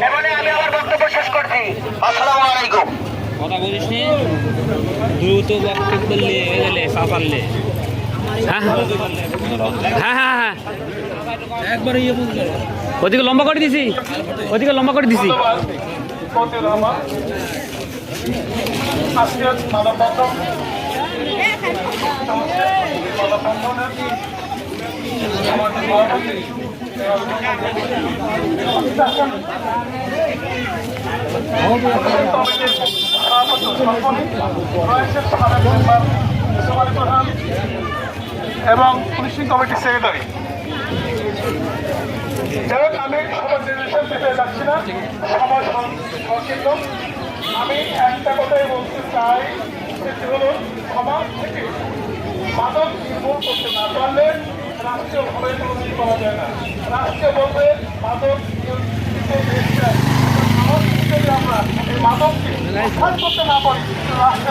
এবারে আমি আমার বক্তব্য শেষ করছি। আসসালামু আলাইকুম। কথা বলিস নি, দ্রুত বক্তব্য নিয়ে গেলে সাফারলে। হ্যাঁ হ্যাঁ হ্যাঁ হ্যাঁ, একবার ইয়ে বলতে ওদিকে লম্বা করে দিছি, ওদিকে লম্বা করে দিছি। এবং পুলিশিং কমিটির সেক্রেটারি। যাই হোক, আমি সবার জেনারেশন পেতে যাচ্ছি না, সবার সংক্ষিপ্ত। আমি একটা কথাই বলতে চাই, সেটি হলো সমাজ থেকে মাদক নির্মূল করতে না পারলে রাষ্ট্রীয়ভাবে কোনো কিছু করা যায় না। রাষ্ট্র বলবে মাদক আমরা এই মাদককে উদ্ধার করতে না পারি, রাষ্ট্র